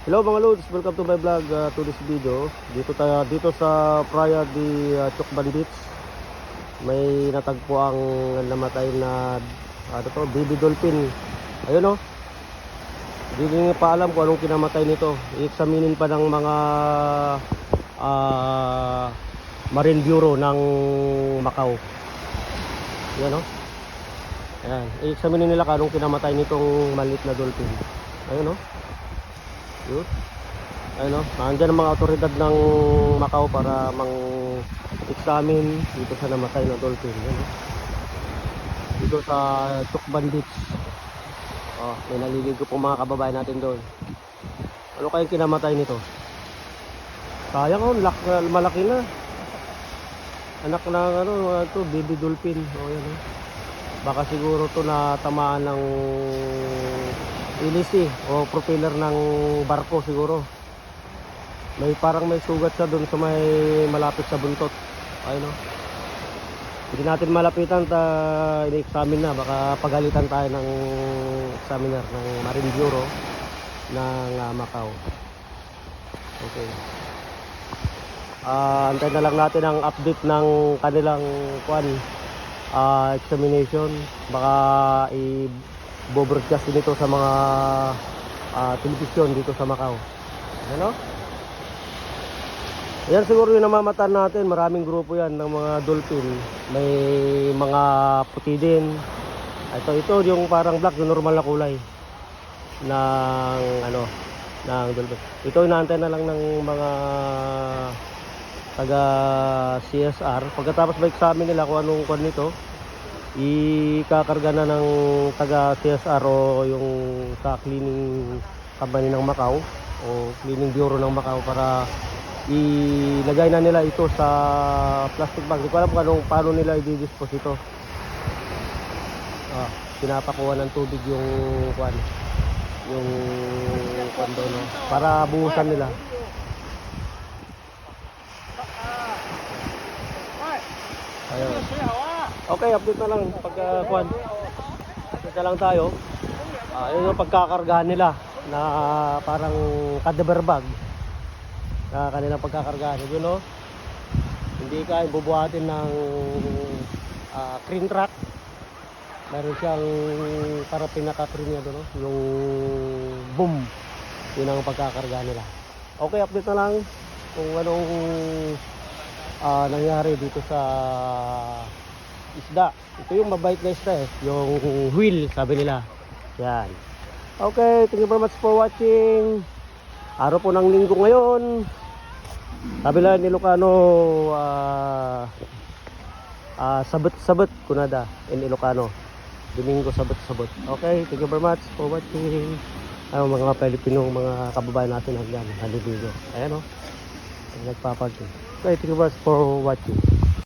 Hello mga lods, welcome to my vlog. To this video, dito sa Playa de Chocban Beach. May natagpo ang namatay na baby dolphin. Ayun oh. Hindi pa alam kung anong kinamatay nito. I-examinin pa ng mga Marine Bureau ng Macau. Yan oh. Ayan, i-examinin nila kung anong kinamatay nitong maliit na dolphin. Ayun oh. Yun. Ayun o, nandiyan ang mga otoridad ng Macau para mang-examine dito sa namatay na dolphin. Yun, dito sa Chocban Beach. Oh, may naliligo po mga kababayan natin doon. Ano kayang kinamatay nito? Sayang oh, malaki na. Anak ng baby dolphin. Oh, yan oh. Baka siguro to na tamaan ng ilisi o propeller ng barko siguro. Parang may sugat siya doon sa may malapit sa buntot. Ayun o. Hindi natin malapitan, ini-examine na. Baka pagalitan tayo ng examiner ng Marine Bureau ng Macau. Okay. Antayin na lang natin ang update ng kanilang examination. Baka i-broadcast nito sa mga television dito sa Macau. Ano? Yan siguro yung namamatan natin. Maraming grupo yan ng mga dolphin. May mga puti din. Ito yung parang black, yung normal na kulay ng ng dolphin. Ito inaantay na lang ng mga taga CSR. Pagkatapos ma-examine nila kung anong nito, ikakarga na ng taga CSR o yung sa cleaning company ng Macau o cleaning bureau ng Macau para ilagay na nila ito sa plastic bag. Hindi ko alam kung paano nila i-dispose ito. Pinapakuha ng tubig yung doon, no? Para buhusan nila. Ayun. Okay, update na lang update na lang tayo. Yun yung pagkakargahan nila na parang cadaver bag na kanilang pagkakargahan. Yun no, hindi kaya bubuhatin ng crane truck. Meron siyang para pinaka-crane niya doon, no? Yung boom, yun ang pagkakargahan nila. Okay, update na lang kung anong nangyari dito sa isda. Ito yung mabait na isda yung wheel sabi nila. Yan. Okay, thank you very much for watching. Araw po ng linggo ngayon. Sabi lang ni Ilocano, sabot-sabot kunada in Ilocano. Domingo sabot-sabot. Okay, thank you very much for watching. Mga Pilipinong mga kababayan natin hanggang halibigo. Ayan o. Nagpapag. Okay, thank you very much for watching.